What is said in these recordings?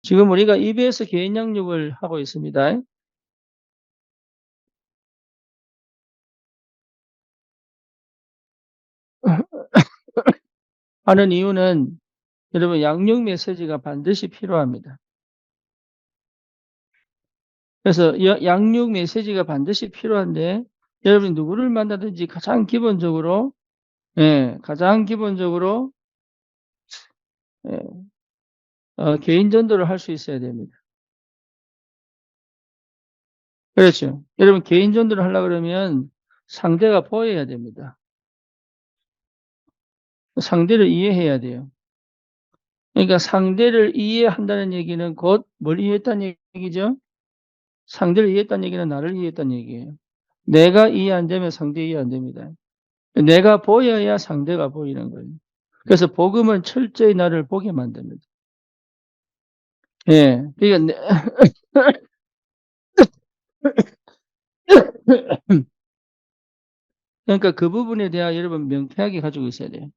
지금 우리가 EBS 개인 양육을 하고 있습니다. 하는 이유는 여러분 양육 메시지가 반드시 필요합니다. 그래서 양육 메시지가 반드시 필요한데 여러분이 누구를 만나든지 가장 기본적으로 예, 개인 전도를 할 수 있어야 됩니다. 그렇죠. 여러분 개인 전도를 하려고 그러면 상대가 보여야 됩니다. 상대를 이해해야 돼요. 그러니까 상대를 이해한다는 얘기는 곧 뭘 이해했다는 얘기죠? 상대를 이해했다는 얘기는 나를 이해했다는 얘기예요. 내가 이해 안 되면 상대 이해 안 됩니다. 내가 보여야 상대가 보이는 거예요. 그래서 복음은 철저히 나를 보게 만듭니다. 예. 그러니까 그러니까 그 부분에 대하여 여러분 명쾌하게 가지고 있어야 돼요.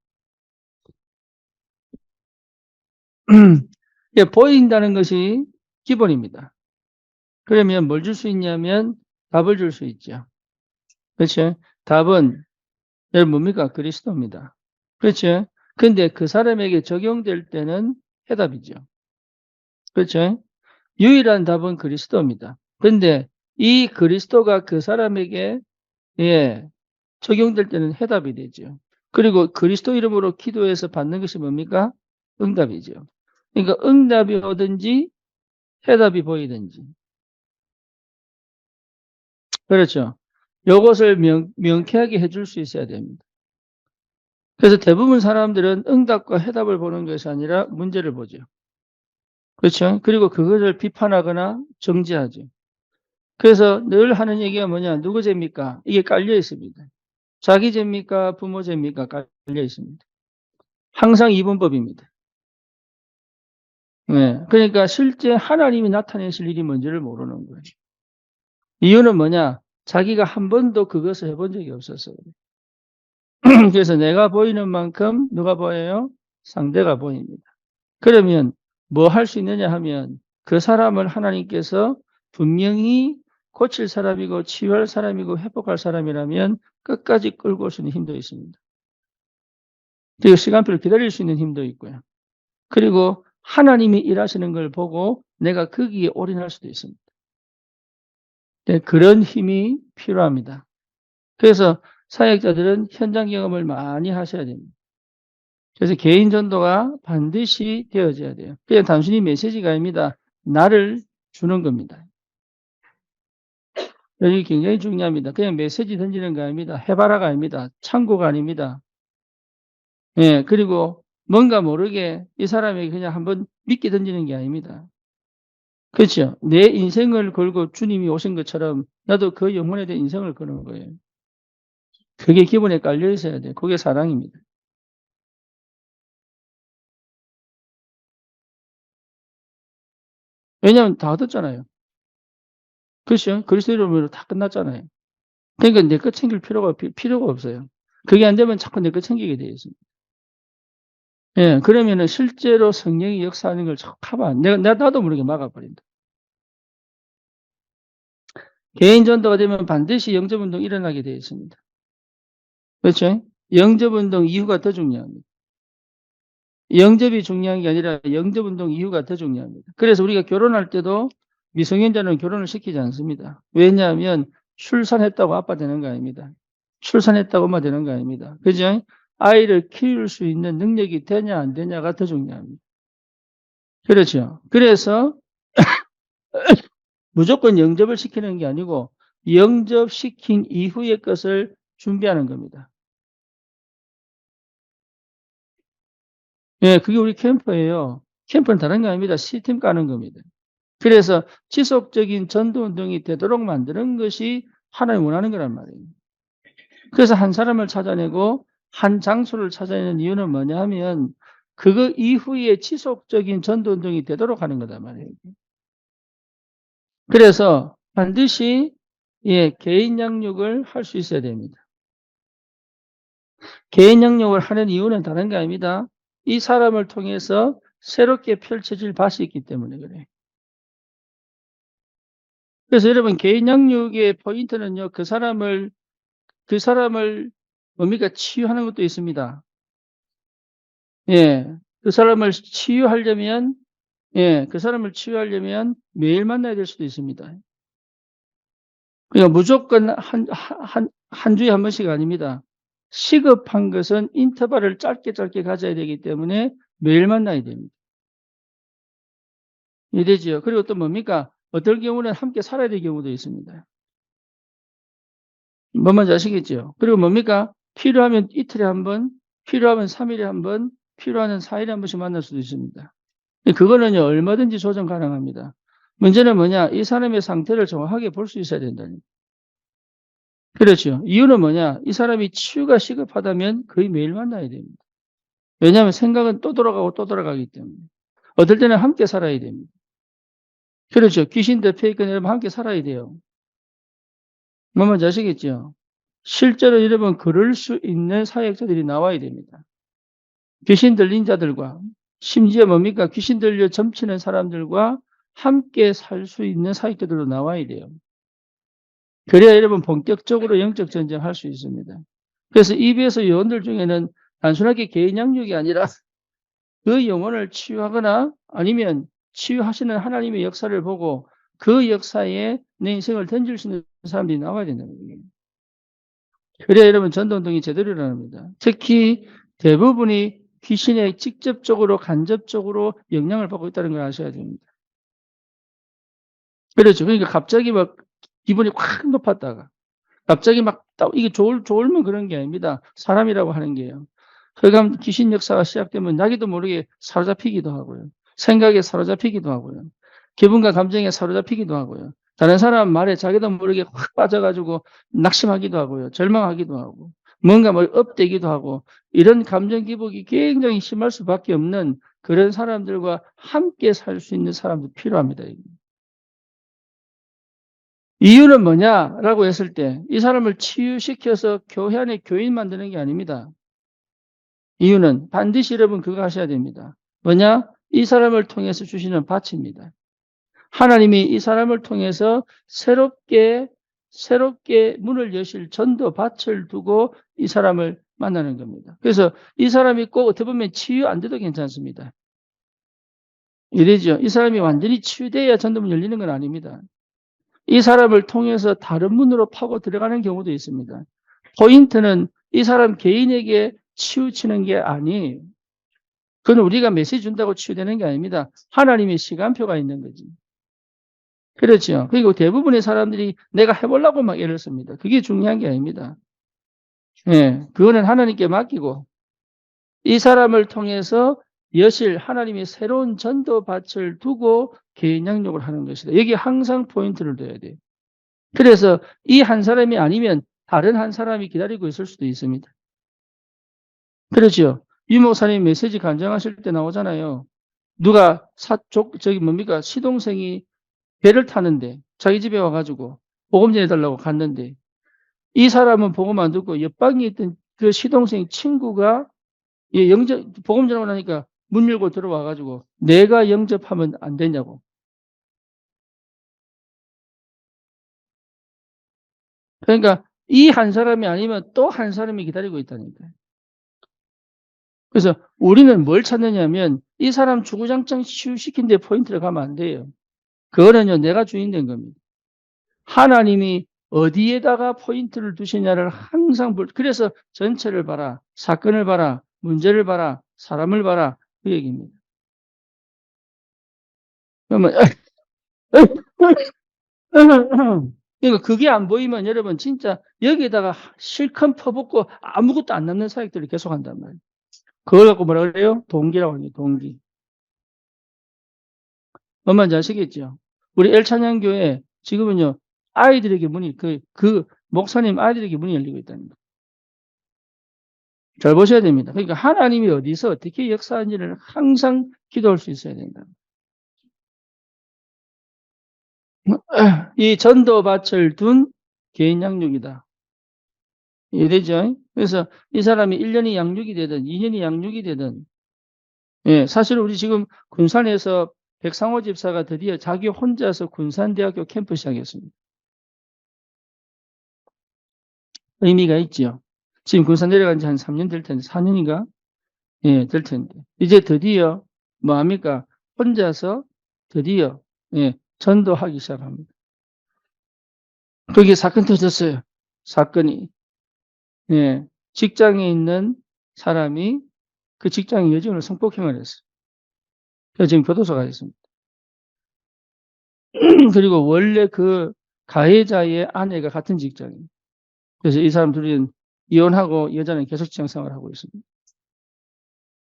예, 보인다는 것이 기본입니다. 그러면 뭘 줄 수 있냐면 답을 줄 수 있죠. 그렇죠? 답은 여러분 뭡니까? 그리스도입니다. 그렇죠? 근데 그 사람에게 적용될 때는 해답이죠. 그렇죠? 유일한 답은 그리스도입니다. 근데 이 그리스도가 그 사람에게 예, 적용될 때는 해답이 되죠. 그리고 그리스도 이름으로 기도해서 받는 것이 뭡니까? 응답이죠. 그러니까 응답이 오든지 해답이 보이든지. 그렇죠. 이것을 명쾌하게 해줄 수 있어야 됩니다. 그래서 대부분 사람들은 응답과 해답을 보는 것이 아니라 문제를 보죠. 그렇죠. 그리고 그것을 비판하거나 정지하죠. 그래서 늘 하는 얘기가 뭐냐? 누구 죄입니까? 이게 깔려 있습니다. 자기 죄입니까? 부모 죄입니까? 깔려 있습니다. 항상 이분법입니다. 네. 그러니까 실제 하나님이 나타내실 일이 뭔지를 모르는 거예요. 이유는 뭐냐? 자기가 한 번도 그것을 해본 적이 없었어요. 그래서 내가 보이는 만큼 누가 보여요? 상대가 보입니다. 그러면 뭐 할 수 있느냐 하면 그 사람을 하나님께서 분명히 고칠 사람이고 치유할 사람이고 회복할 사람이라면 끝까지 끌고 올 수 있는 힘도 있습니다. 그리고 시간표를 기다릴 수 있는 힘도 있고요. 그리고 하나님이 일하시는 걸 보고 내가 거기에 올인할 수도 있습니다. 네, 그런 힘이 필요합니다. 그래서 사역자들은 현장 경험을 많이 하셔야 됩니다. 그래서 개인 전도가 반드시 되어져야 돼요. 그냥 단순히 메시지가 아닙니다. 나를 주는 겁니다. 여기 굉장히 중요합니다. 그냥 메시지 던지는 거 아닙니다. 해바라가 아닙니다. 창고가 아닙니다. 예, 그리고 뭔가 모르게 이 사람에게 그냥 한번 믿게 던지는 게 아닙니다. 그렇죠. 내 인생을 걸고 주님이 오신 것처럼 나도 그 영혼에 대한 인생을 거는 거예요. 그게 기본에 깔려 있어야 돼요. 그게 사랑입니다. 왜냐하면 다 얻었잖아요. 그렇죠. 그리스도 이름으로 다 끝났잖아요. 그러니까 내 것 챙길 필요가 없어요. 그게 안 되면 자꾸 내 것 챙기게 되어 있습니다. 예, 그러면은 실제로 성령이 역사하는 걸 자꾸 나도 모르게 막아버린다. 개인 전도가 되면 반드시 영접 운동이 일어나게 되어 있습니다. 그렇죠? 영접 운동 이후가 더 중요합니다. 영접이 중요한 게 아니라 영접 운동 이후가 더 중요합니다. 그래서 우리가 결혼할 때도 미성년자는 결혼을 시키지 않습니다. 왜냐하면 출산했다고 아빠 되는 거 아닙니다. 출산했다고 엄마 되는 거 아닙니다. 그죠? 아이를 키울 수 있는 능력이 되냐 안 되냐가 더 중요합니다. 그렇죠. 그래서 무조건 영접을 시키는 게 아니고 영접시킨 이후의 것을 준비하는 겁니다. 예, 그게 우리 캠프예요. 캠프는 다른 게 아닙니다. 시스템 까는 겁니다. 그래서 지속적인 전도 운동이 되도록 만드는 것이 하나님 원하는 거란 말이에요. 그래서 한 사람을 찾아내고 한 장소를 찾아내는 이유는 뭐냐 하면 그거 이후에 지속적인 전도 운동이 되도록 하는 거단 말이에요. 그래서 반드시 예, 개인 양육을 할 수 있어야 됩니다. 개인 양육을 하는 이유는 다른 게 아닙니다. 이 사람을 통해서 새롭게 펼쳐질 밭이 있기 때문에 그래요. 그래서 여러분 개인 양육의 포인트는요. 그 사람을 뭡니까? 치유하는 것도 있습니다. 예. 그 사람을 치유하려면 매일 만나야 될 수도 있습니다. 그러니까 무조건 한 주에 한 번씩 아닙니다. 시급한 것은 인터벌을 짧게 가져야 되기 때문에 매일 만나야 됩니다. 이해되지요? 그리고 또 뭡니까? 어떨 경우는 함께 살아야 될 경우도 있습니다. 뭔 말인지 아시겠죠? 그리고 뭡니까? 필요하면 이틀에 한 번, 필요하면 3일에 한 번, 필요하면 4일에 한 번씩 만날 수도 있습니다. 그거는요, 얼마든지 조정 가능합니다. 문제는 뭐냐? 이 사람의 상태를 정확하게 볼 수 있어야 된다는. 그렇죠. 이유는 뭐냐? 이 사람이 치유가 시급하다면 거의 매일 만나야 됩니다. 왜냐하면 생각은 또 돌아가고 또 돌아가기 때문에. 어떨 때는 함께 살아야 됩니다. 그렇죠. 귀신 대표에 있건 여러분 함께 살아야 돼요. 뭔 말인지 아시겠죠? 실제로 여러분 그럴 수 있는 사역자들이 나와야 됩니다. 귀신 들린 자들과 심지어 뭡니까? 귀신 들려 점치는 사람들과 함께 살 수 있는 사역자들도 나와야 돼요. 그래야 여러분 본격적으로 영적 전쟁할 수 있습니다. 그래서 EBS 요원들 중에는 단순하게 개인 양육이 아니라 그 영혼을 치유하거나 아니면 치유하시는 하나님의 역사를 보고 그 역사에 내 인생을 던질 수 있는 사람들이 나와야 된다는 거예요. 그래야 여러분 전도운동이 제대로 일어납니다. 특히 대부분이 귀신에 직접적으로 간접적으로 영향을 받고 있다는 걸 아셔야 됩니다. 그렇죠. 그러니까 갑자기 막 기분이 확 높았다가 갑자기 막 이게 졸면 그런 게 아닙니다. 사람이라고 하는 게요. 흑암 귀신 역사가 시작되면 자기도 모르게 사로잡히기도 하고요. 생각에 사로잡히기도 하고요. 기분과 감정에 사로잡히기도 하고요. 다른 사람 말에 자기도 모르게 확 빠져가지고 낙심하기도 하고요. 절망하기도 하고 뭔가 뭐 업되기도 하고 이런 감정 기복이 굉장히 심할 수밖에 없는 그런 사람들과 함께 살 수 있는 사람도 필요합니다. 이유는 뭐냐라고 했을 때 이 사람을 치유시켜서 교회 안에 교인 만드는 게 아닙니다. 이유는 반드시 여러분 그거 하셔야 됩니다. 뭐냐? 이 사람을 통해서 주시는 밭입니다. 하나님이 이 사람을 통해서 새롭게 문을 여실 전도 밭을 두고 이 사람을 만나는 겁니다. 그래서 이 사람이 꼭 어떻게 보면 치유 안 돼도 괜찮습니다. 이래죠. 이 사람이 완전히 치유돼야 전도문 열리는 건 아닙니다. 이 사람을 통해서 다른 문으로 파고 들어가는 경우도 있습니다. 포인트는 이 사람 개인에게 치우치는 게 아니에요. 그건 우리가 메시지 준다고 치유되는 게 아닙니다. 하나님의 시간표가 있는 거지. 그렇죠. 그리고 대부분의 사람들이 내가 해보려고 막 애를 씁니다. 그게 중요한 게 아닙니다. 예, 그거는 하나님께 맡기고 이 사람을 통해서 여실 하나님의 새로운 전도밭을 두고 개인 양육을 하는 것이다. 여기 항상 포인트를 둬야 돼요. 그래서 이 한 사람이 아니면 다른 한 사람이 기다리고 있을 수도 있습니다. 그렇죠. 유 목사님 메시지 간증하실 때 나오잖아요. 누가 시동생이 배를 타는데 자기 집에 와가지고 복음 전해달라고 갔는데 이 사람은 복음 안 듣고 옆방에 있던 그 시동생 친구가 복음 전하고 나니까 문 열고 들어와가지고 내가 영접하면 안 되냐고. 그러니까 이 한 사람이 아니면 또 한 사람이 기다리고 있다니까요. 그래서 우리는 뭘 찾느냐면 이 사람 주구장창 치유시킨 데 포인트를 가면 안 돼요. 그거는요, 내가 주인 된 겁니다. 하나님이 어디에다가 포인트를 두시냐를 항상 그래서 전체를 봐라, 사건을 봐라, 문제를 봐라, 사람을 봐라, 그 얘기입니다. 그러면 그러니까 그게 안 보이면 여러분 진짜 여기에다가 실컷 퍼붓고 아무것도 안 남는 사역들을 계속 한단 말이에요. 그걸 갖고 뭐라 그래요? 동기라고 하는 동기. 뭔 말인지 아시겠죠? 우리 엘찬양교회 지금은요, 아이들에게 문이, 목사님 아이들에게 문이 열리고 있다는 거. 잘 보셔야 됩니다. 그러니까 하나님이 어디서 어떻게 역사하는지를 항상 기도할 수 있어야 된다. 이 전도밭을 둔 개인 양육이다. 이해되죠? 그래서 이 사람이 1년이 양육이 되든 2년이 양육이 되든 예, 사실 우리 지금 군산에서 백상호 집사가 드디어 자기 혼자서 군산대학교 캠프 시작했습니다. 의미가 있지요. 지금 군산 내려간 지 한 3년 될 텐데, 4년인가? 예, 될 텐데. 이제 드디어, 뭐 합니까? 혼자서 드디어, 예, 전도하기 시작합니다. 거기에 사건 터졌어요. 사건이. 예, 직장에 있는 사람이 그 직장의 여직원을 성폭행을 했어요. 그래서 지금 교도소가 있습니다. 그리고 원래 그 가해자의 아내가 같은 직장이에요. 그래서 이 사람 둘은 이혼하고 여자는 계속 직장 생활을 하고 있습니다.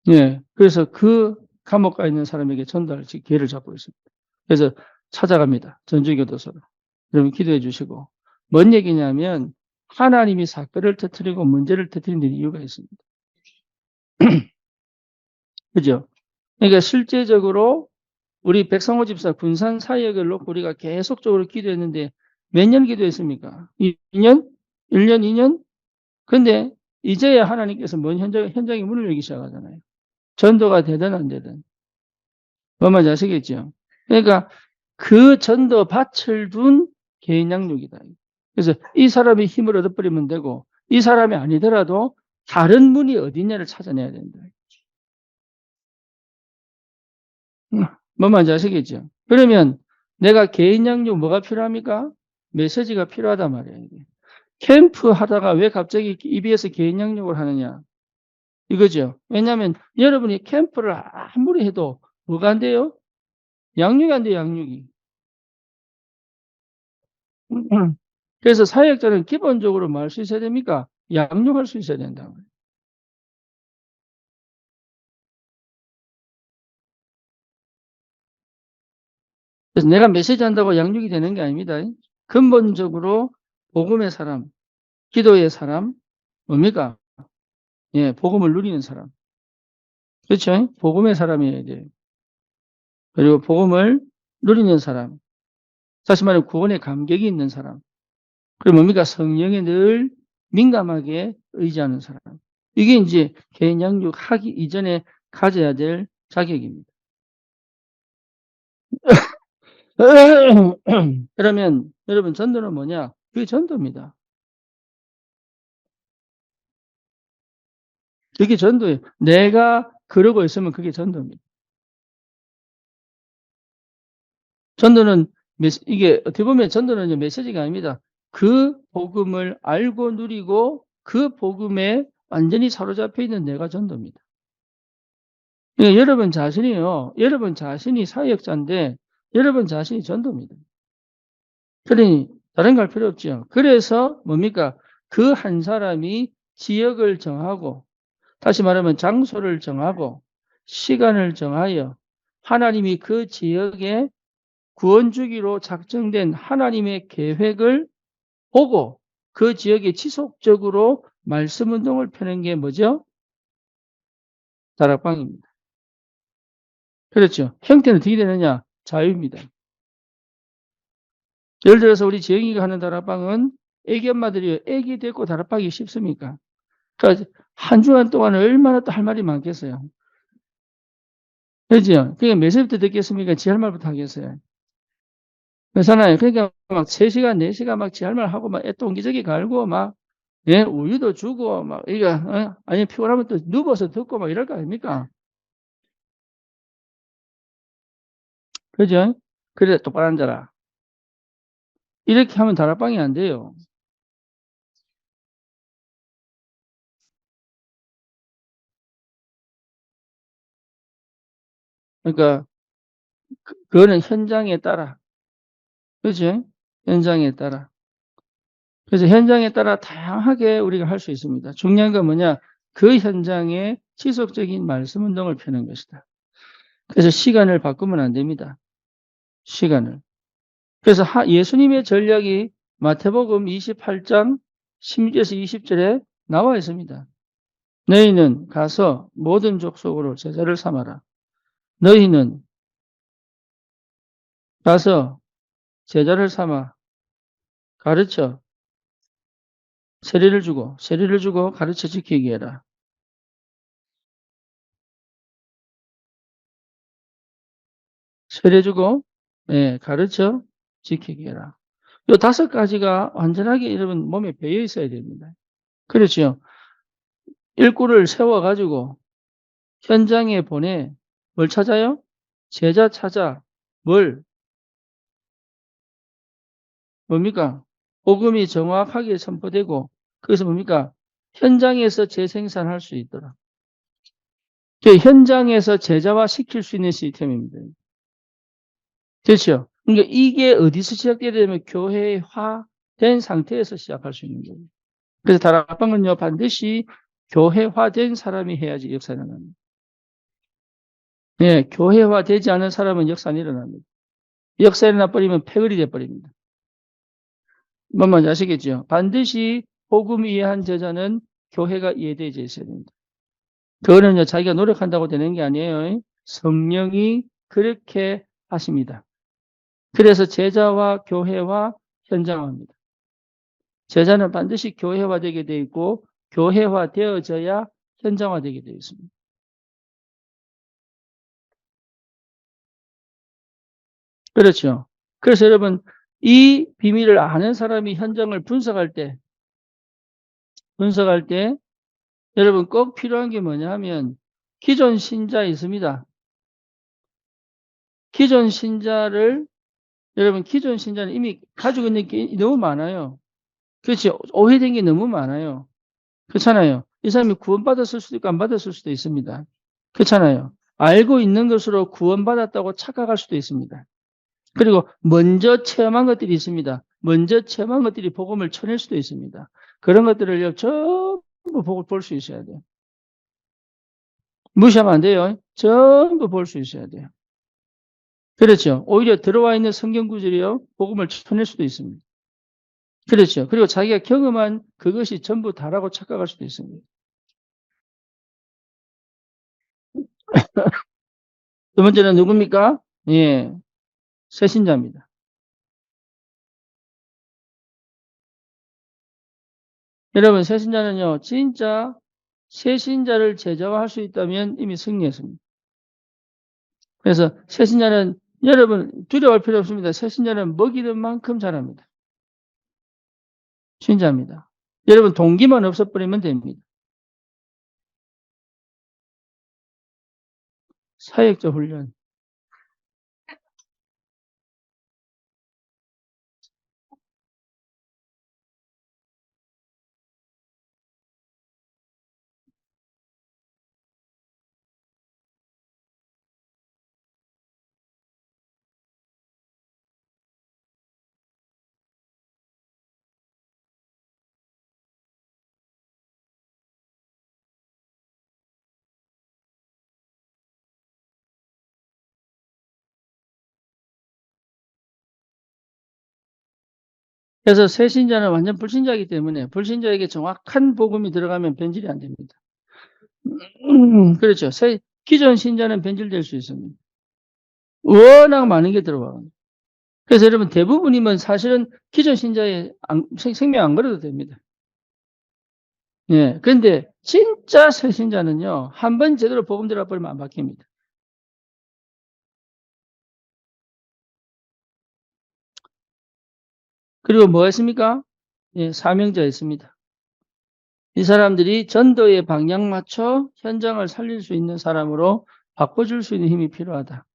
예. 그래서 그 감옥 가 있는 사람에게 전달할 기회를 잡고 있습니다. 그래서 찾아갑니다. 전주교도소로. 여러분 기도해 주시고. 뭔 얘기냐면 하나님이 사건을 터뜨리고 문제를 터뜨리는 이유가 있습니다. 그죠? 그러니까 실제적으로 우리 백성호 집사 군산 사역을 놓고 우리가 계속적으로 기도했는데 몇 년 기도했습니까? 2년? 1년, 2년? 근데 이제야 하나님께서 뭔 현장에 문을 열기 시작하잖아요. 전도가 되든 안 되든. 뭔 말인지 아시겠죠? 그러니까 그 전도 밭을 둔 개인 양육이다. 그래서 이 사람이 힘을 얻어버리면 되고 이 사람이 아니더라도 다른 문이 어디냐를 찾아내야 된다. 뭔 말인지 아시겠죠? 그러면 내가 개인 양육 뭐가 필요합니까? 메시지가 필요하단 말이에요. 캠프 하다가 왜 갑자기 EBS 개인 양육을 하느냐? 이거죠. 왜냐하면 여러분이 캠프를 아무리 해도 뭐가 안 돼요? 양육이 안 돼요, 양육이. 그래서 사역자는 기본적으로 뭐 할 수 있어야 됩니까? 양육할 수 있어야 된다. 그래서 내가 메시지 한다고 양육이 되는 게 아닙니다. 근본적으로 복음의 사람, 기도의 사람, 뭡니까? 예, 복음을 누리는 사람. 그렇죠? 복음의 사람이어야 돼요. 그리고 복음을 누리는 사람. 다시 말해 구원의 감격이 있는 사람. 그리고 뭡니까? 성령에 늘 민감하게 의지하는 사람. 이게 이제 개인 양육하기 이전에 가져야 될 자격입니다. 그러면 여러분 전도는 뭐냐? 그게 전도입니다. 그게 전도예요. 내가 그러고 있으면 그게 전도입니다. 전도는 이게 어떻게 보면 전도는 메시지가 아닙니다. 그 복음을 알고 누리고 그 복음에 완전히 사로잡혀 있는 내가 전도입니다. 그러니까 여러분 자신이요. 여러분 자신이 사역자인데 여러분 자신이 전도입니다. 그러니 다른 거 할 필요 없죠. 그래서 뭡니까? 그 한 사람이 지역을 정하고 다시 말하면 장소를 정하고 시간을 정하여 하나님이 그 지역에 구원 주기로 작정된 하나님의 계획을 보고 그 지역에 지속적으로 말씀 운동을 펴는 게 뭐죠? 다락방입니다. 그렇죠. 형태는 어떻게 되느냐? 자유입니다. 예를 들어서 우리 지영이가 하는 다락방은 애기 엄마들이 애기 데리고 다락방이 쉽습니까? 그러니까 한 주간 동안 얼마나 또 할 말이 많겠어요. 그죠? 그러니까 몇 시부터 듣겠습니까? 지 할 말부터 하겠어요. 그렇잖아요. 그러니까 막 3시간, 4시간 막 지 할 말 하고 막 애똥기저귀 갈고 막, 예, 우유도 주고 막, 이거, 아니, 피곤하면 또 누워서 듣고 막 이럴 거 아닙니까? 그죠? 그래, 똑바로 앉아라. 이렇게 하면 다락방이 안 돼요. 그러니까, 그거는 현장에 따라. 그죠? 현장에 따라. 그래서 현장에 따라 다양하게 우리가 할 수 있습니다. 중요한 건 뭐냐? 그 현장에 지속적인 말씀 운동을 펴는 것이다. 그래서 시간을 바꾸면 안 됩니다. 시간을. 그래서 예수님의 전략이 마태복음 28장 16에서 20절에 나와 있습니다. 너희는 가서 모든 족속으로 제자를 삼아라. 너희는 가서 제자를 삼아 가르쳐 세례를 주고 가르쳐 지키게 해라. 세례주고, 예, 가르쳐 지키게 해라. 요 5가지가 완전하게 여러분 몸에 배어 있어야 됩니다. 그렇죠. 일꾼을 세워가지고 현장에 보내. 뭘 찾아요? 제자 찾아. 뭡니까? 복음이 정확하게 선포되고, 그래서 뭡니까? 현장에서 재생산할 수 있도록. 현장에서 제자화 시킬 수 있는 시스템입니다. 그렇죠? 그러니까 이게 어디서 시작되게 되면 교회화된 상태에서 시작할 수 있는 거예요. 그래서 다락방은요, 반드시 교회화된 사람이 해야지 역사는 일어납니다. 예, 교회화되지 않은 사람은 역사는 일어납니다. 역사 일어나버리면 폐거리 돼버립니다. 뭔 말인지 아시겠죠? 반드시 복음 이해한 제자는 교회가 이해되어져 있어야 됩니다. 그거는요, 자기가 노력한다고 되는 게 아니에요. 성령이 그렇게 하십니다. 그래서 제자와 교회와 현장화입니다. 제자는 반드시 교회화되게 되어 있고, 교회화되어져야 현장화되게 되어 있습니다. 그렇죠. 그래서 여러분, 이 비밀을 아는 사람이 현장을 분석할 때, 여러분 꼭 필요한 게 뭐냐 하면, 기존 신자 있습니다. 기존 신자를, 여러분, 기존 신자는 이미 가지고 있는 게 너무 많아요. 그렇죠. 오해된 게 너무 많아요. 그렇잖아요. 이 사람이 구원받았을 수도 있고, 안 받았을 수도 있습니다. 그렇잖아요. 알고 있는 것으로 구원받았다고 착각할 수도 있습니다. 그리고 먼저 체험한 것들이 있습니다. 먼저 체험한 것들이 복음을 쳐낼 수도 있습니다. 그런 것들을 전부 볼 수 있어야 돼요. 무시하면 안 돼요. 전부 볼 수 있어야 돼요. 그렇죠. 오히려 들어와 있는 성경 구절이요, 복음을 쳐낼 수도 있습니다. 그렇죠. 그리고 자기가 경험한 그것이 전부 다라고 착각할 수도 있습니다. 두 번째는 누굽니까? 예, 새신자입니다. 여러분, 새신자는요, 진짜 새신자를 제자화할 수 있다면 이미 승리했습니다. 그래서 새신자는 여러분 두려워할 필요 없습니다. 새신자는 먹이는 만큼 잘합니다. 신자입니다. 여러분 동기만 없어버리면 됩니다. 사역자 훈련. 그래서 새신자는 완전 불신자이기 때문에 불신자에게 정확한 복음이 들어가면 변질이 안 됩니다. 그렇죠. 기존 신자는 변질될 수 있습니다. 워낙 많은 게 들어와요. 그래서 여러분 대부분이면 사실은 기존 신자의 생명 안 걸어도 됩니다. 예. 그런데 진짜 새 신자는요, 한 번 제대로 복음 들어가 버리면 안 바뀝니다. 그리고 뭐가 있습니까? 예, 사명자 있습니다. 이 사람들이 전도의 방향 맞춰 현장을 살릴 수 있는 사람으로 바꿔줄 수 있는 힘이 필요하다.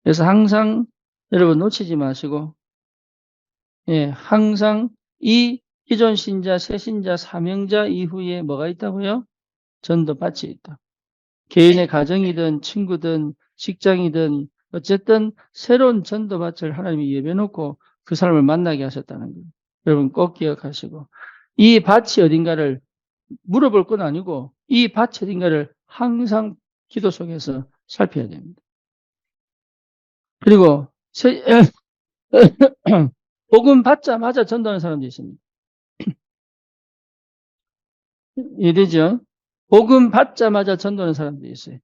그래서 항상 여러분 놓치지 마시고, 예, 항상 이 기존 신자, 새 신자, 사명자 이후에 뭐가 있다고요? 전도 밭이 있다. 개인의 가정이든 친구든 직장이든 어쨌든 새로운 전도 밭을 하나님이 예배놓고 그 사람을 만나게 하셨다는 거예요. 여러분 꼭 기억하시고, 이 밭이 어딘가를 물어볼 건 아니고 이 밭이 어딘가를 항상 기도 속에서 살펴야 됩니다. 그리고 복음 받자마자 전도하는 사람도 있습니다. 이해되죠? 복음 받자마자 전도하는 사람도 있어요.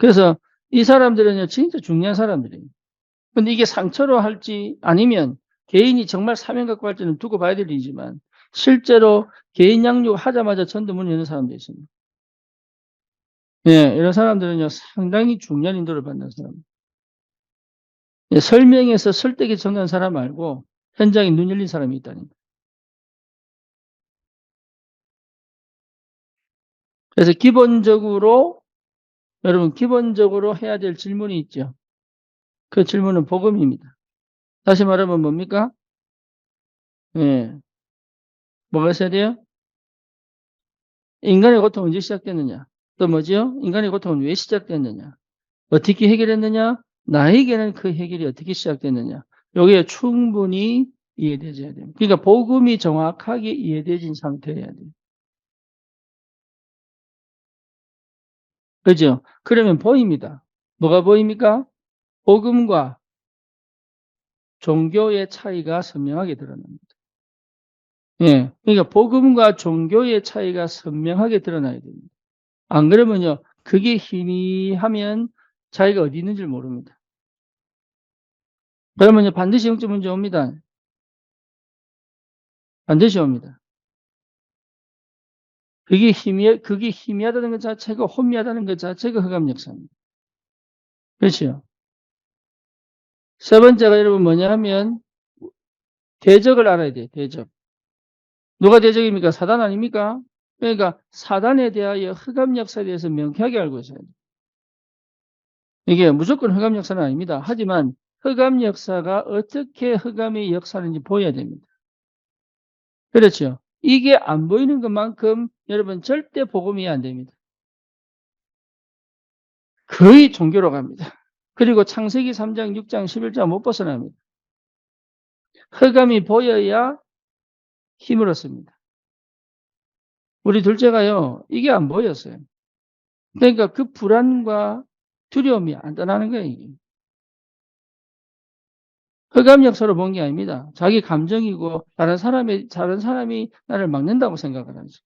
그래서 이 사람들은요, 진짜 중요한 사람들이에요. 근데 이게 상처로 할지 아니면 개인이 정말 사명 갖고 할지는 두고 봐야 될 일이지만, 실제로 개인 양육 하자마자 전도 문 여는 사람도 있습니다. 예, 이런 사람들은요, 상당히 중요한 인도를 받는 사람. 예, 설명해서 설득에 정한 사람 말고 현장에 눈 열린 사람이 있다니까. 그래서 기본적으로, 여러분, 기본적으로 해야 될 질문이 있죠. 그 질문은 복음입니다. 다시 말하면 뭡니까? 예, 뭐가 있어야 돼요? 인간의 고통은 언제 시작됐느냐? 또 뭐지요? 인간의 고통은 왜 시작됐느냐? 어떻게 해결했느냐? 나에게는 그 해결이 어떻게 시작됐느냐? 여기에 충분히 이해되어야 돼요. 그러니까 복음이 정확하게 이해되진 상태여야 돼요. 그죠? 그러면 보입니다. 뭐가 보입니까? 복음과 종교의 차이가 선명하게 드러납니다. 예. 그러니까 복음과 종교의 차이가 선명하게 드러나야 됩니다. 안 그러면요, 그게 희미하면 자기가 어디 있는지 모릅니다. 그러면요, 반드시 영적 문제 옵니다. 반드시 옵니다. 그게 희미하다는 것 자체가, 혼미하다는 것 자체가 흑암 역사입니다. 그렇죠? 세 번째가 여러분 뭐냐 하면, 대적을 알아야 돼요, 대적. 누가 대적입니까? 사단 아닙니까? 그러니까 사단에 대하여 흑암 역사에 대해서 명쾌하게 알고 있어야 돼요. 이게 무조건 흑암 역사는 아닙니다. 하지만 흑암 역사가 어떻게 흑암의 역사인지 보여야 됩니다. 그렇죠? 이게 안 보이는 것만큼 여러분 절대 복음이 안 됩니다. 거의 종교로 갑니다. 그리고 창세기 3장, 6장, 11장 못 벗어납니다. 흑암이 보여야 힘을 얻습니다. 우리 둘째가요, 이게 안 보였어요. 그러니까 그 불안과 두려움이 안 떠나는 거예요, 이게. 흑암 역사로 본 게 아닙니다. 자기 감정이고 다른 사람이 나를 막는다고 생각을 하죠.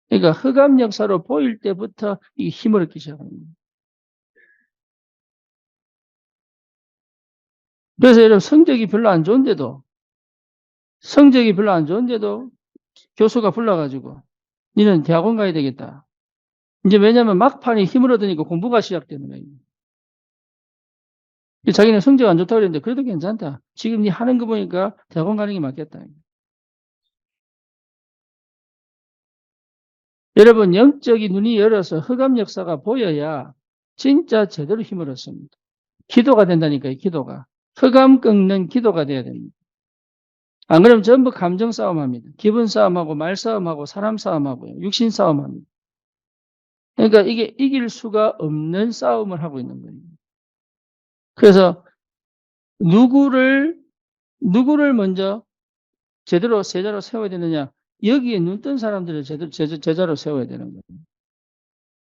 그러니까 흑암 역사로 보일 때부터 이 힘을 얻기 시작합니다. 그래서 여러분 성적이 별로 안 좋은데도 교수가 불러가지고 니는 대학원 가야 되겠다. 이제 왜냐하면 막판에 힘을 얻으니까 공부가 시작되는 거예요. 자기는 성적 안 좋다고 그랬는데 그래도 괜찮다. 지금 니 하는 거 보니까 대학원 가는 게 맞겠다. 여러분 영적인 눈이 열어서 흑암 역사가 보여야 진짜 제대로 힘을 얻습니다. 기도가 된다니까요. 기도가. 흑암 꺾는 기도가 돼야 됩니다. 안 그러면 전부 감정 싸움합니다. 기분 싸움하고 말 싸움하고 사람 싸움하고요. 육신 싸움합니다. 그러니까 이게 이길 수가 없는 싸움을 하고 있는 거예요. 그래서 누구를 먼저 제대로 제자로 세워야 되느냐? 여기에 눈 뜬 사람들을 제대로 제자로 세워야 되는 거예요.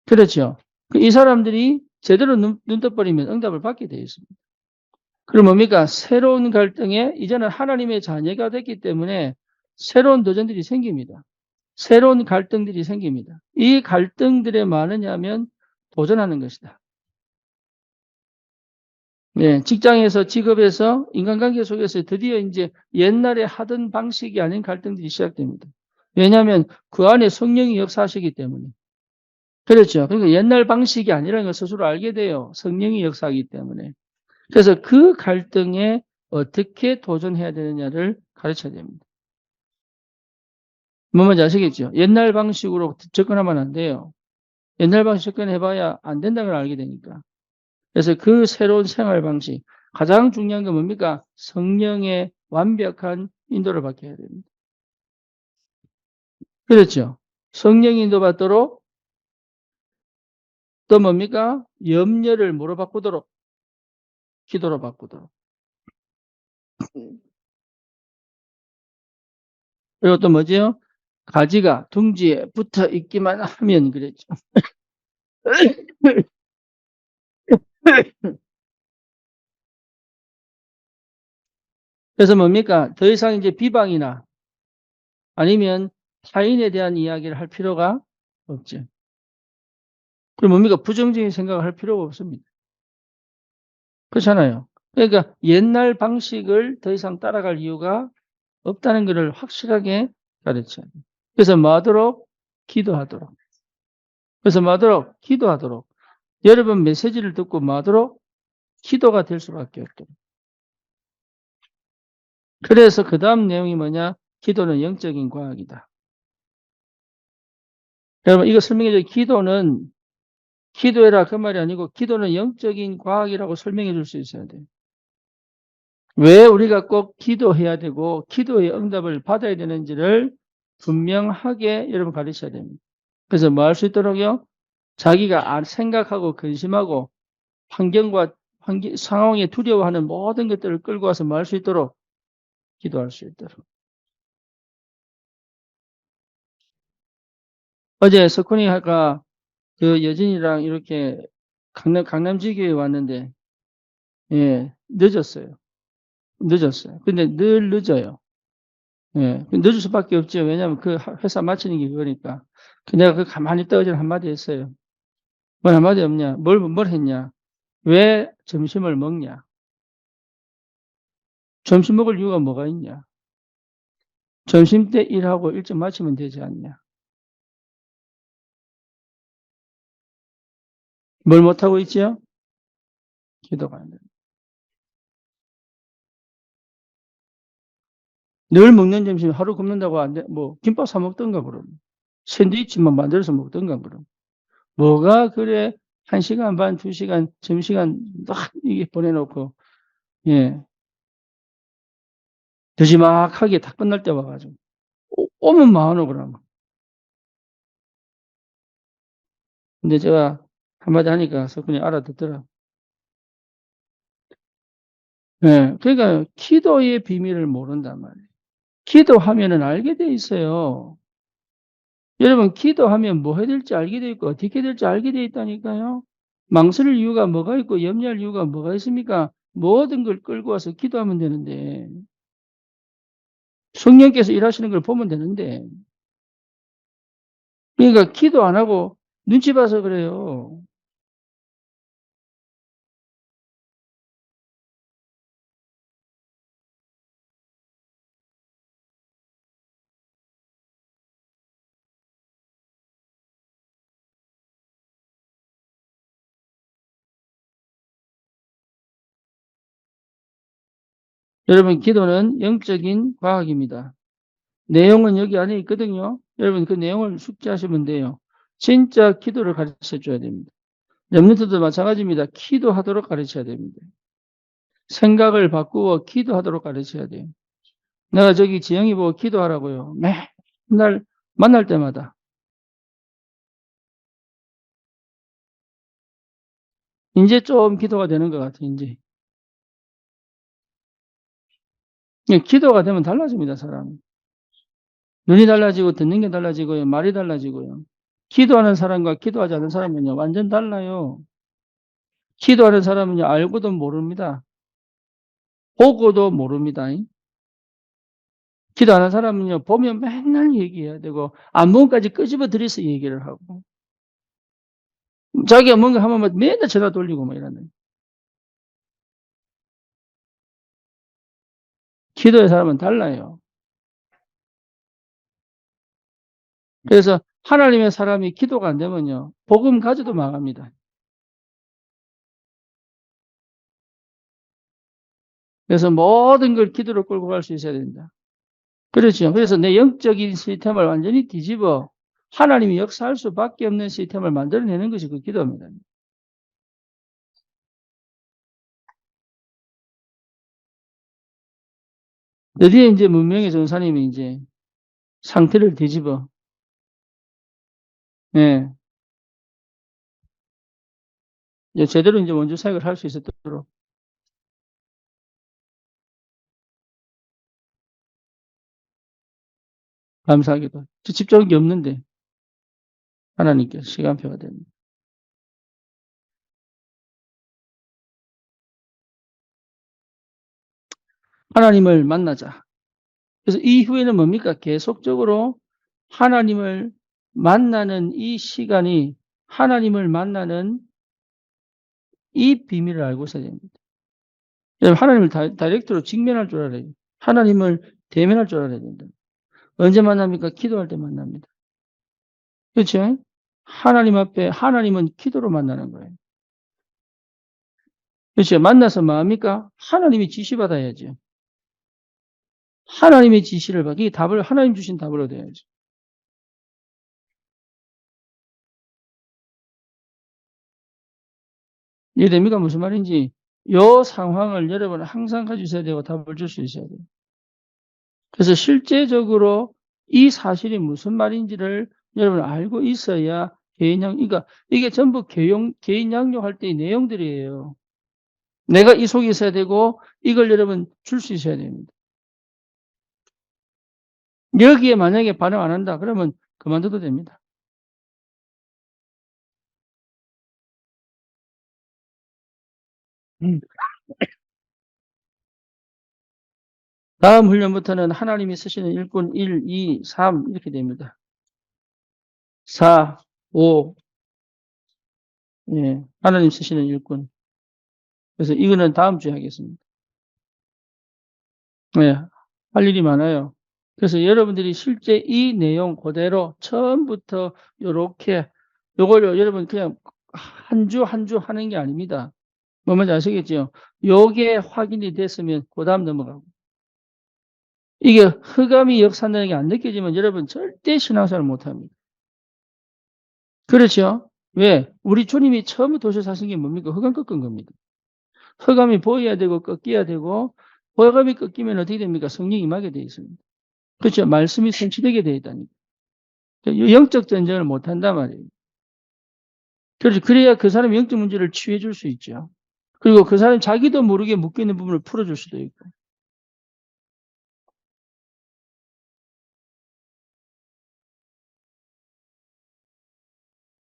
그렇죠. 이 사람들이 제대로 눈 떠버리면 응답을 받게 되어 있습니다. 그럼 뭡니까? 새로운 갈등에 이제는 하나님의 자녀가 됐기 때문에 새로운 도전들이 생깁니다. 새로운 갈등들이 생깁니다. 이 갈등들에 많으냐면 도전하는 것이다. 네, 직장에서, 직업에서, 인간관계 속에서 드디어 이제 옛날에 하던 방식이 아닌 갈등들이 시작됩니다. 왜냐하면 그 안에 성령이 역사하시기 때문에. 그렇죠. 그러니까 옛날 방식이 아니라는 걸 스스로 알게 돼요. 성령이 역사하기 때문에. 그래서 그 갈등에 어떻게 도전해야 되느냐를 가르쳐야 됩니다. 뭔지 아시겠죠? 옛날 방식으로 접근하면 안 돼요. 옛날 방식 접근해봐야 안 된다는 걸 알게 되니까. 그래서 그 새로운 생활 방식, 가장 중요한 건 뭡니까? 성령의 완벽한 인도를 받게 해야 됩니다. 그렇죠? 성령 인도 받도록 또 뭡니까? 염려를 뭐로 바꾸도록? 기도로 바꾸도록. 그리고 또 뭐지요? 가지가 둥지에 붙어 있기만 하면 그랬죠. 그래서 뭡니까? 더 이상 이제 비방이나 아니면 타인에 대한 이야기를 할 필요가 없죠. 그럼 뭡니까? 부정적인 생각을 할 필요가 없습니다. 그렇잖아요. 그러니까 옛날 방식을 더 이상 따라갈 이유가 없다는 것을 확실하게 가르쳐야 돼. 그래서 뭐 하도록? 기도하도록. 그래서 뭐 하도록? 기도하도록. 여러분 메시지를 듣고 뭐 하도록? 기도가 될 수밖에 없도록. 그래서 그 다음 내용이 뭐냐? 기도는 영적인 과학이다. 여러분 이거 설명해줘. 기도해라 그 말이 아니고 기도는 영적인 과학이라고 설명해 줄 수 있어야 돼. 왜 우리가 꼭 기도해야 되고 기도의 응답을 받아야 되는지를 분명하게 여러분 가르쳐야 됩니다. 그래서 뭐 할 수 있도록요? 자기가 생각하고 근심하고 상황에 두려워하는 모든 것들을 끌고 와서 뭐 할 수 있도록? 기도할 수 있도록. 어제 석훈이가 그 여진이랑 이렇게 강남지교에 왔는데, 예, 늦었어요. 늦었어요. 근데 늘 늦어요. 예, 늦을 수밖에 없죠. 왜냐하면 그 회사 마치는 게 그거니까. 내가 그 가만히 떠어진 한마디 했어요. 뭘 한마디 없냐? 뭘 했냐? 왜 점심을 먹냐? 점심 먹을 이유가 뭐가 있냐? 점심 때 일하고 일찍 마치면 되지 않냐? 뭘 못하고 있지요? 기도가 안 돼. 늘 먹는 점심 하루 굶는다고 안 돼. 뭐, 김밥 사 먹던가, 그럼. 샌드위치만 만들어서 먹던가, 그럼. 뭐가 그래, 1시간 반, 2시간, 점심시간 딱 이게 보내놓고, 예, 드지막하게 다 끝날 때 와가지고. 오면 마하노, 그러면. 근데 제가 한마디 하니까 석훈이 알아듣더라. 예, 그러니까 기도의 비밀을 모른단 말이에요. 기도하면은 알게 돼 있어요. 여러분, 기도하면 뭐 해야 될지 알게 돼 있고, 어떻게 해야 될지 알게 돼 있다니까요. 망설일 이유가 뭐가 있고, 염려할 이유가 뭐가 있습니까? 모든 걸 끌고 와서 기도하면 되는데, 성령께서 일하시는 걸 보면 되는데, 그러니까 기도 안 하고 눈치 봐서 그래요. 여러분, 기도는 영적인 과학입니다. 내용은 여기 안에 있거든요. 여러분, 그 내용을 숙지하시면 돼요. 진짜 기도를 가르쳐 줘야 됩니다. 렘넌트도 마찬가지입니다. 기도하도록 가르쳐야 됩니다. 생각을 바꾸어 기도하도록 가르쳐야 돼요. 내가 저기 지영이 보고 기도하라고요. 맨날 만날 때마다. 이제 좀 기도가 되는 것 같아, 이제. 기도가 되면 달라집니다, 사람이. 눈이 달라지고, 듣는 게 달라지고요, 말이 달라지고요. 기도하는 사람과 기도하지 않는 사람은요, 완전 달라요. 기도하는 사람은요, 알고도 모릅니다. 보고도 모릅니다. 기도하는 사람은요, 보면 맨날 얘기해야 되고, 안 본까지 끄집어 들여서 얘기를 하고, 자기가 뭔가 하면 맨날 전화 돌리고 뭐 이러는. 기도의 사람은 달라요. 그래서 하나님의 사람이 기도가 안 되면요, 복음 가져도 망합니다. 그래서 모든 걸 기도로 끌고 갈 수 있어야 된다. 그렇죠. 그래서 내 영적인 시스템을 완전히 뒤집어 하나님이 역사할 수밖에 없는 시스템을 만들어내는 것이 그 기도입니다. 드디어 이제 문명의 전사님이 이제 상태를 뒤집어, 예, 이제 제대로 이제 원주 사역을 할 수 있도록 감사하기도. 집중한 게 없는데 하나님께서 시간표가 됩니다. 하나님을 만나자. 그래서 이후에는 뭡니까? 계속적으로 하나님을 만나는 이 시간이 하나님을 만나는 이 비밀을 알고 있어야 됩니다. 하나님을 다이렉트로 직면할 줄 알아야 돼요. 하나님을 대면할 줄 알아야 된다. 언제 만납니까? 기도할 때 만납니다. 그렇죠? 하나님 앞에, 하나님은 기도로 만나는 거예요. 그렇죠? 만나서 뭐 합니까? 하나님이 지시받아야죠. 하나님의 지시를 받기, 답을, 하나님 주신 답을 얻어야죠. 이해됩니까? 무슨 말인지. 요 상황을 여러분은 항상 가지고 있어야 되고 답을 줄 수 있어야 돼요. 그래서 실제적으로 이 사실이 무슨 말인지를 여러분 알고 있어야 그러니까 이게 전부 개인 양육할 때의 내용들이에요. 내가 이 속에 있어야 되고 이걸 여러분 줄 수 있어야 됩니다. 여기에 만약에 반응 안 한다 그러면 그만둬도 됩니다. 다음 훈련부터는 하나님이 쓰시는 일꾼 1, 2, 3 이렇게 됩니다. 4, 5 예, 하나님 쓰시는 일꾼. 그래서 이거는 다음 주에 하겠습니다. 네, 할 일이 많아요. 그래서 여러분들이 실제 이 내용 그대로 처음부터 요렇게 요걸 여러분 그냥 한 주 한 주 하는 게 아닙니다. 뭐 뭔지 아시겠죠? 요게 확인이 됐으면 그다음 넘어가고. 이게 흑암이 역사한다는 게 안 느껴지면 여러분 절대 신앙생활 못 합니다. 그렇죠? 왜? 우리 주님이 처음부터 오셔서 하신 게 뭡니까? 흑암 꺾은 겁니다. 흑암이 보여야 되고 꺾여야 되고 흑암이 꺾이면 어떻게 됩니까? 성령이 임하게 되어 있습니다. 그렇죠? 말씀이 성취되게 되어 있다니까. 영적 전쟁을 못 한단 말이에요. 그렇죠. 그래야 그 사람의 영적 문제를 치유해 줄 수 있죠. 그리고 그 사람이 자기도 모르게 묶여 있는 부분을 풀어줄 수도 있고.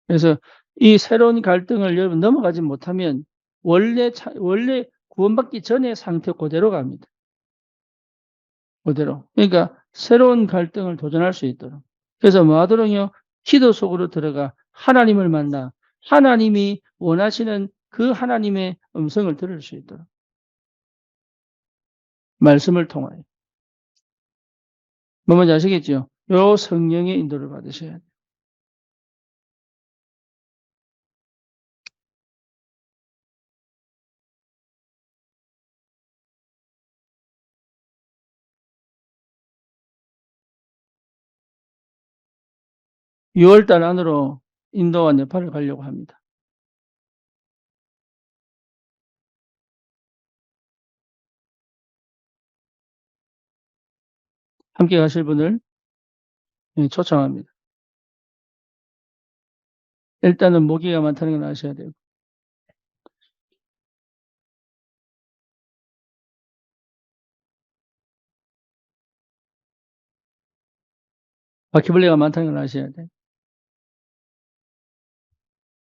그래서 이 새로운 갈등을 여러분 넘어가지 못하면 원래 구원받기 전의 상태 그대로 갑니다. 그대로. 그러니까 새로운 갈등을 도전할 수 있도록. 그래서 뭐 하도록요? 기도 속으로 들어가 하나님을 만나 하나님이 원하시는 그 하나님의 음성을 들을 수 있도록. 말씀을 통하여. 뭐 뭔지 아시겠죠? 요 성령의 인도를 받으셔야 돼요. 유 6월 달 안으로 인도와 네팔을 가려고 합니다. 함께 가실 분을 초청합니다. 일단은 모기가 많다는 걸 아셔야 돼요. 바퀴벌레가 많다는 걸 아셔야 돼요.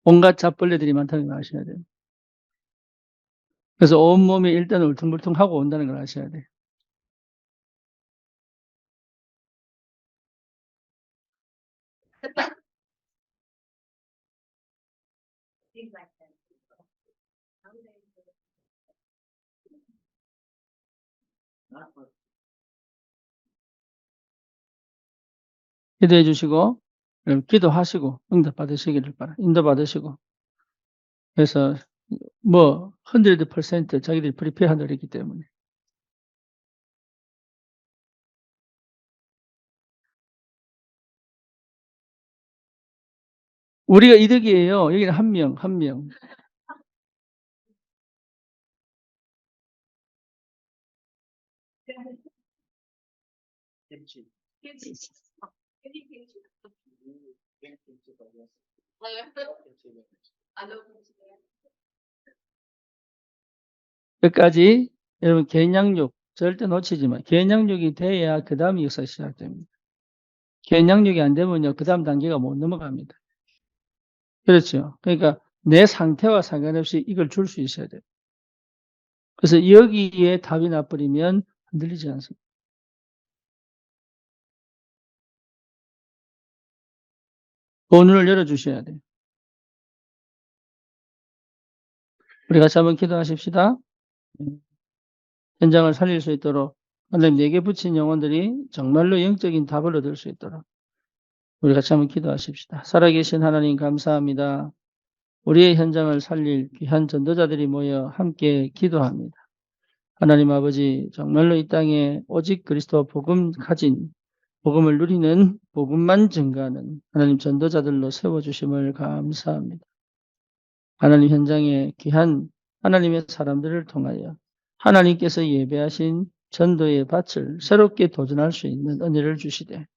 온갖 잡벌레들이 많다는 걸 아셔야 돼요. 그래서 온몸이 일단 울퉁불퉁하고 온다는 걸 아셔야 돼요. 기도해 주시고 기도하시고 응답 받으시기를 바랍니다. 인도 받으시고 그래서 뭐 100% 자기들이 프리페어한 걸 했기 때문에 우리가 이득이에요. 여기는 한 명, 한 명. 끝까지 여러분 개인 양육 절대 놓치지 마. 개인 양육이 돼야 그 다음 역사 시작됩니다. 개인 양육이 안 되면요 그 다음 단계가 못 넘어갑니다. 그렇죠. 그러니까 내 상태와 상관없이 이걸 줄 수 있어야 돼요. 그래서 여기에 답이 나버리면 흔들리지 않습니다. 그 눈을 열어주셔야 돼요. 우리 같이 한번 기도하십시다. 현장을 살릴 수 있도록 하나님 내게 붙인 영혼들이 정말로 영적인 답을 얻을 수 있도록 우리 같이 한번 기도하십시다. 살아계신 하나님 감사합니다. 우리의 현장을 살릴 귀한 전도자들이 모여 함께 기도합니다. 하나님 아버지, 정말로 이 땅에 오직 그리스도 복음 가진, 복음을 누리는, 복음만 증가하는 하나님 전도자들로 세워주심을 감사합니다. 하나님 현장에 귀한 하나님의 사람들을 통하여 하나님께서 예배하신 전도의 밭을 새롭게 도전할 수 있는 은혜를 주시되,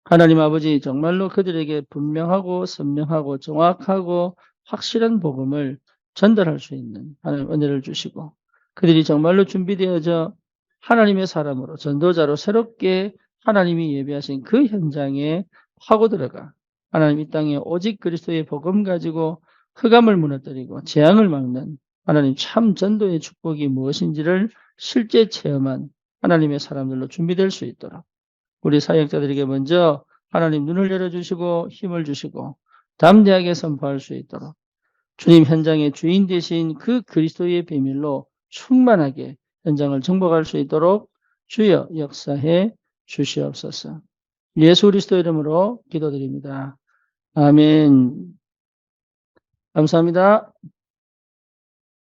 하나님 아버지 정말로 그들에게 분명하고 선명하고 정확하고 확실한 복음을 전달할 수 있는 하나님 은혜를 주시고, 그들이 정말로 준비되어져 하나님의 사람으로 전도자로 새롭게 하나님이 예배하신 그 현장에 파고 들어가 하나님 이 땅에 오직 그리스도의 복음 가지고 흑암을 무너뜨리고 재앙을 막는 하나님 참 전도의 축복이 무엇인지를 실제 체험한 하나님의 사람들로 준비될 수 있도록 우리 사역자들에게 먼저 하나님 눈을 열어주시고 힘을 주시고 담대하게 선포할 수 있도록 주님 현장의 주인 되신 그 그리스도의 비밀로 충만하게 현장을 정복할 수 있도록 주여 역사해 주시옵소서. 예수 그리스도 이름으로 기도드립니다. 아멘. 감사합니다.